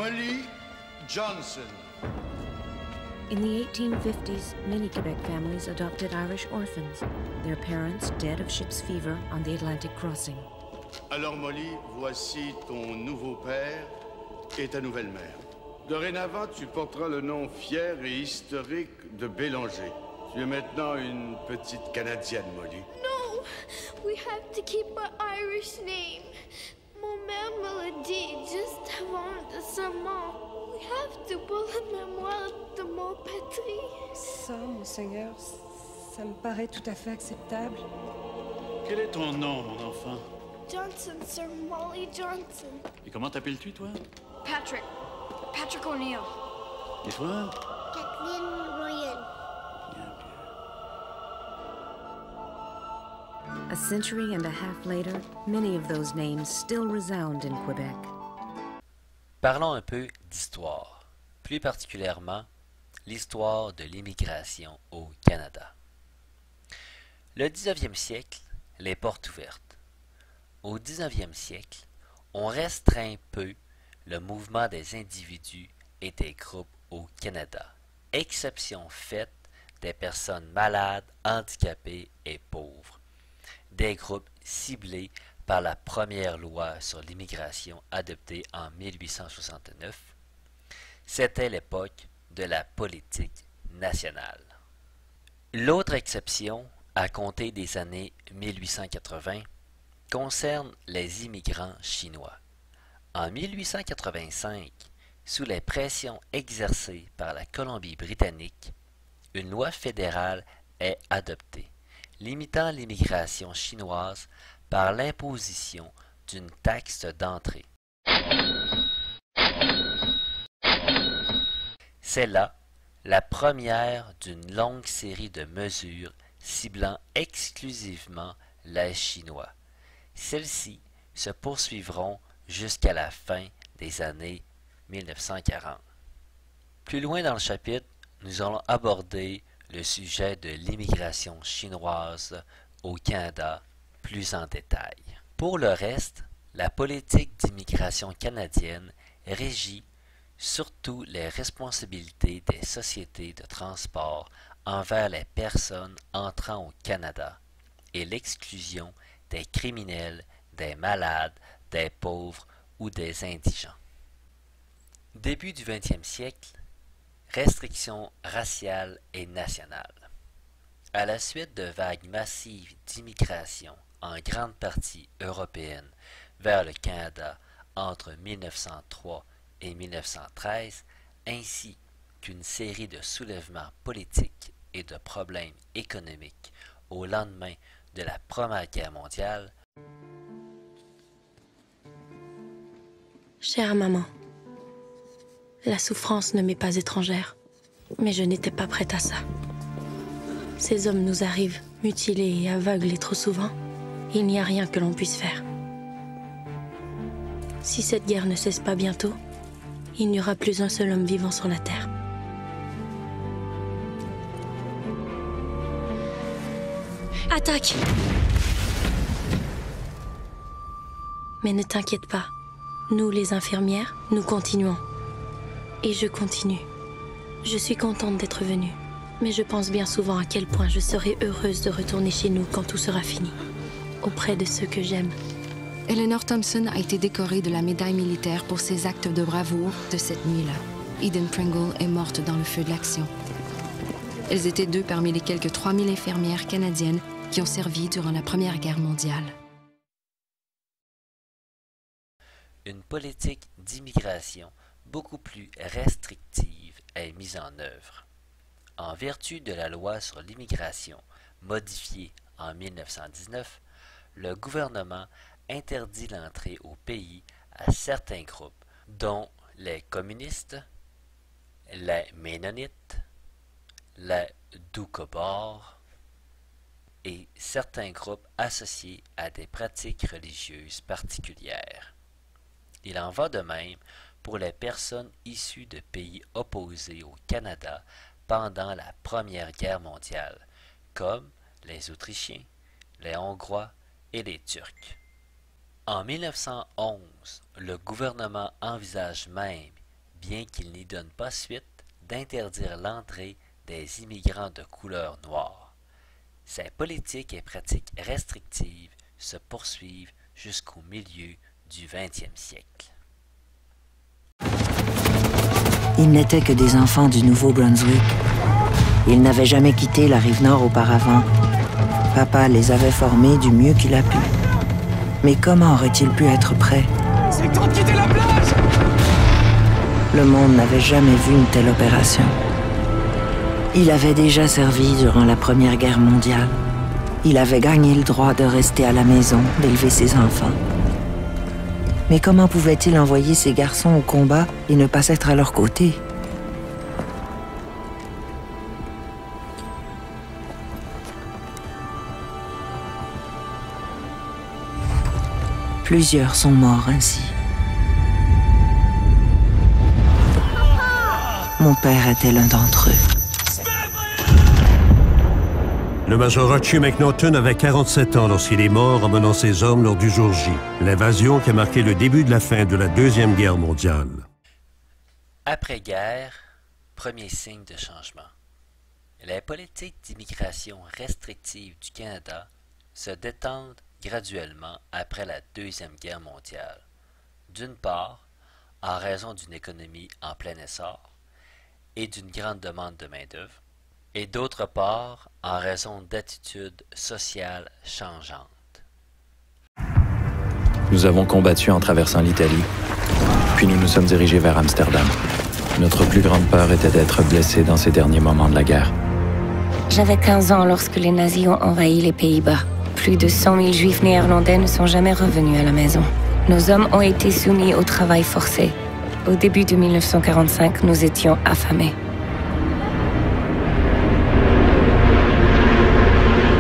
Molly Johnson. In the 1850s, many Quebec families adopted Irish orphans, their parents dead of ship's fever on the Atlantic crossing. Alors Molly, voici ton nouveau père et ta nouvelle mère. Dorénavant, tu porteras le nom fier et historique de Bélanger. Tu es maintenant une petite Canadienne, Molly. No! We have to keep our Irish name. Mon mère me l'a dit juste avant le serment. We have to pour la mémoire de mon patrie. Ça, monseigneur, ça me paraît tout à fait acceptable. Quel est ton nom, mon enfant? Johnson, Sir Molly Johnson. Et comment t'appelles-tu, toi? Patrick. Patrick O'Neill. Et toi? Kathleen Ryan. A century and a half later, many of those names still resound in Quebec. Parlons un peu d'histoire, plus particulièrement l'histoire de l'immigration au Canada. Le 19e siècle, les portes ouvertes. Au 19e siècle, on restreint peu le mouvement des individus et des groupes au Canada, exception faite des personnes malades, handicapées et pauvres, des groupes ciblés par la première loi sur l'immigration adoptée en 1869. C'était l'époque de la politique nationale. L'autre exception, à compter des années 1880, concerne les immigrants chinois. En 1885, sous les pressions exercées par la Colombie-Britannique, une loi fédérale est adoptée, limitant l'immigration chinoise par l'imposition d'une taxe d'entrée. C'est là la première d'une longue série de mesures ciblant exclusivement les Chinois. Celles-ci se poursuivront jusqu'à la fin des années 1940. Plus loin dans le chapitre, nous allons aborder le sujet de l'immigration chinoise au Canada plus en détail. Pour le reste, la politique d'immigration canadienne régit surtout les responsabilités des sociétés de transport envers les personnes entrant au Canada et l'exclusion des criminels, des malades, des pauvres ou des indigents. Début du 20e siècle, restrictions raciales et nationales. À la suite de vagues massives d'immigration en grande partie européenne vers le Canada entre 1903 et 1913, ainsi qu'une série de soulèvements politiques et de problèmes économiques au lendemain de la Première Guerre mondiale. Chère maman, la souffrance ne m'est pas étrangère, mais je n'étais pas prête à ça. Ces hommes nous arrivent, mutilés et aveuglés trop souvent. Il n'y a rien que l'on puisse faire. Si cette guerre ne cesse pas bientôt, il n'y aura plus un seul homme vivant sur la terre. Attaque! Mais ne t'inquiète pas. Nous, les infirmières, nous continuons. Et je continue. Je suis contente d'être venue. Mais je pense bien souvent à quel point je serai heureuse de retourner chez nous quand tout sera fini. Auprès de ceux que j'aime. Eleanor Thompson a été décorée de la médaille militaire pour ses actes de bravoure de cette nuit-là. Eden Pringle est morte dans le feu de l'action. Elles étaient deux parmi les quelques 3000 infirmières canadiennes qui ont servi durant la Première Guerre mondiale. Une politique d'immigration beaucoup plus restrictive est mise en œuvre. En vertu de la loi sur l'immigration, modifiée en 1919, le gouvernement interdit l'entrée au pays à certains groupes, dont les communistes, les Ménonites, les Doukhobors et certains groupes associés à des pratiques religieuses particulières. Il en va de même pour les personnes issues de pays opposés au Canada pendant la Première Guerre mondiale, comme les Autrichiens, les Hongrois et les Turcs. En 1911, le gouvernement envisage même bien qu'il n'y donne pas suite, d'interdire l'entrée des immigrants de couleur noire. Ces politiques et pratiques restrictives se poursuivent jusqu'au milieu du 20e siècle. Ils n'étaient que des enfants du Nouveau-Brunswick. Ils n'avaient jamais quitté la rive nord auparavant. Papa les avait formés du mieux qu'il a pu. Mais comment aurait-il pu être prêt? C'est le temps de quitter la plage! Le monde n'avait jamais vu une telle opération. Il avait déjà servi durant la Première Guerre mondiale. Il avait gagné le droit de rester à la maison, d'élever ses enfants. Mais comment pouvait-il envoyer ces garçons au combat et ne pas être à leur côté? Plusieurs sont morts ainsi. Mon père était l'un d'entre eux. Le major Archie McNaughton avait 47 ans lorsqu'il est mort en menant ses hommes lors du jour J, l'invasion qui a marqué le début de la fin de la Deuxième Guerre mondiale. Après-guerre, premier signe de changement. Les politiques d'immigration restrictive du Canada se détendent graduellement après la Deuxième Guerre mondiale. D'une part, en raison d'une économie en plein essor et d'une grande demande de main-d'œuvre, et d'autre part, en raison d'attitudes sociales changeantes. Nous avons combattu en traversant l'Italie, puis nous nous sommes dirigés vers Amsterdam. Notre plus grande peur était d'être blessés dans ces derniers moments de la guerre. J'avais 15 ans lorsque les nazis ont envahi les Pays-Bas. Plus de 100 000 Juifs néerlandais ne sont jamais revenus à la maison. Nos hommes ont été soumis au travail forcé. Au début de 1945, nous étions affamés.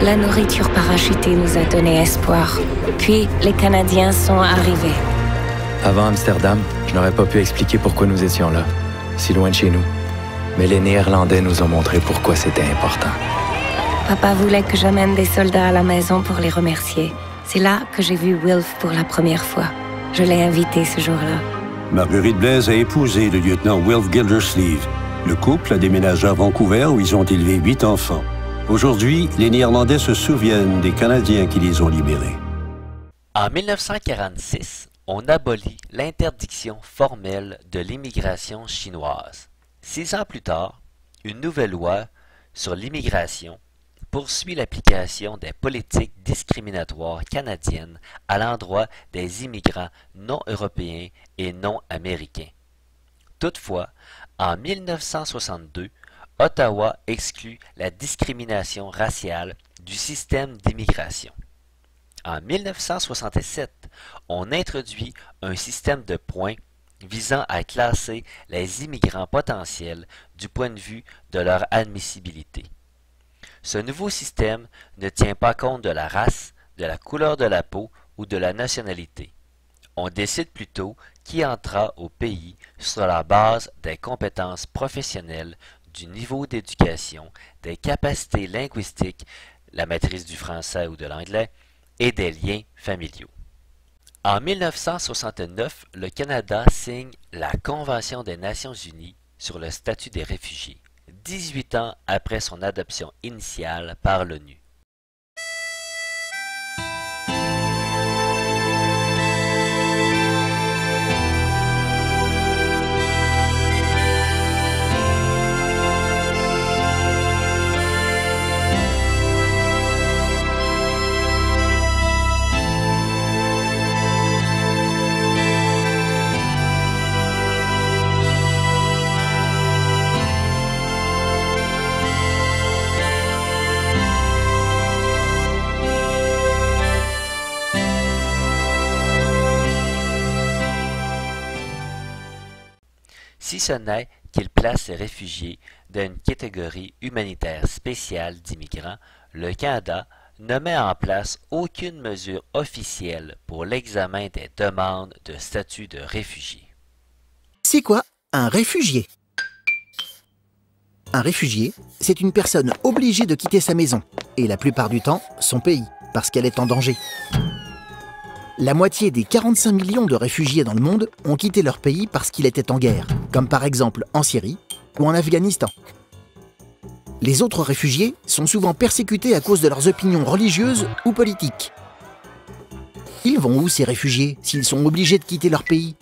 La nourriture parachutée nous a donné espoir. Puis, les Canadiens sont arrivés. Avant Amsterdam, je n'aurais pas pu expliquer pourquoi nous étions là, si loin de chez nous. Mais les Néerlandais nous ont montré pourquoi c'était important. Papa voulait que j'amène des soldats à la maison pour les remercier. C'est là que j'ai vu Wilf pour la première fois. Je l'ai invité ce jour-là. Marguerite Blaise a épousé le lieutenant Wilf Gildersleeve. Le couple a déménagé à Vancouver où ils ont élevé 8 enfants. Aujourd'hui, les Néerlandais se souviennent des Canadiens qui les ont libérés. En 1946, on abolit l'interdiction formelle de l'immigration chinoise. 6 ans plus tard, une nouvelle loi sur l'immigration poursuit l'application des politiques discriminatoires canadiennes à l'endroit des immigrants non européens et non américains. Toutefois, en 1962, Ottawa exclut la discrimination raciale du système d'immigration. En 1967, on introduit un système de points visant à classer les immigrants potentiels du point de vue de leur admissibilité. Ce nouveau système ne tient pas compte de la race, de la couleur de la peau ou de la nationalité. On décide plutôt qui entrera au pays sur la base des compétences professionnelles, du niveau d'éducation, des capacités linguistiques, la maîtrise du français ou de l'anglais, et des liens familiaux. En 1969, le Canada signe la Convention des Nations unies sur le statut des réfugiés, 18 ans après son adoption initiale par l'ONU. Si ce n'est qu'il place les réfugiés dans une catégorie humanitaire spéciale d'immigrants, le Canada ne met en place aucune mesure officielle pour l'examen des demandes de statut de réfugié. C'est quoi un réfugié? Un réfugié, c'est une personne obligée de quitter sa maison, et la plupart du temps, son pays, parce qu'elle est en danger. La moitié des 45 millions de réfugiés dans le monde ont quitté leur pays parce qu'il était en guerre, comme par exemple en Syrie ou en Afghanistan. Les autres réfugiés sont souvent persécutés à cause de leurs opinions religieuses ou politiques. Ils vont où ces réfugiés s'ils sont obligés de quitter leur pays?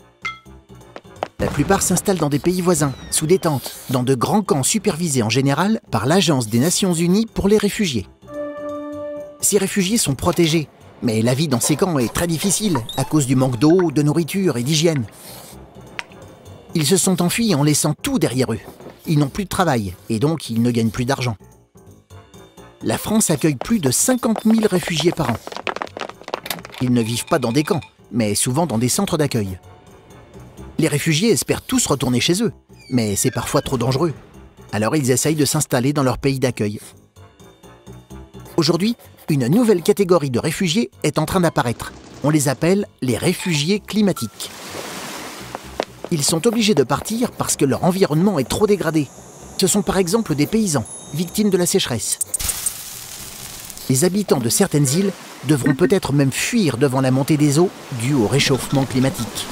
La plupart s'installent dans des pays voisins, sous des tentes, dans de grands camps supervisés en général par l'Agence des Nations Unies pour les réfugiés. Ces réfugiés sont protégés, mais la vie dans ces camps est très difficile à cause du manque d'eau, de nourriture et d'hygiène. Ils se sont enfuis en laissant tout derrière eux. Ils n'ont plus de travail et donc ils ne gagnent plus d'argent. La France accueille plus de 50 000 réfugiés par an. Ils ne vivent pas dans des camps, mais souvent dans des centres d'accueil. Les réfugiés espèrent tous retourner chez eux, mais c'est parfois trop dangereux. Alors ils essayent de s'installer dans leur pays d'accueil. Aujourd'hui, une nouvelle catégorie de réfugiés est en train d'apparaître. On les appelle les réfugiés climatiques. Ils sont obligés de partir parce que leur environnement est trop dégradé. Ce sont par exemple des paysans, victimes de la sécheresse. Les habitants de certaines îles devront peut-être même fuir devant la montée des eaux due au réchauffement climatique.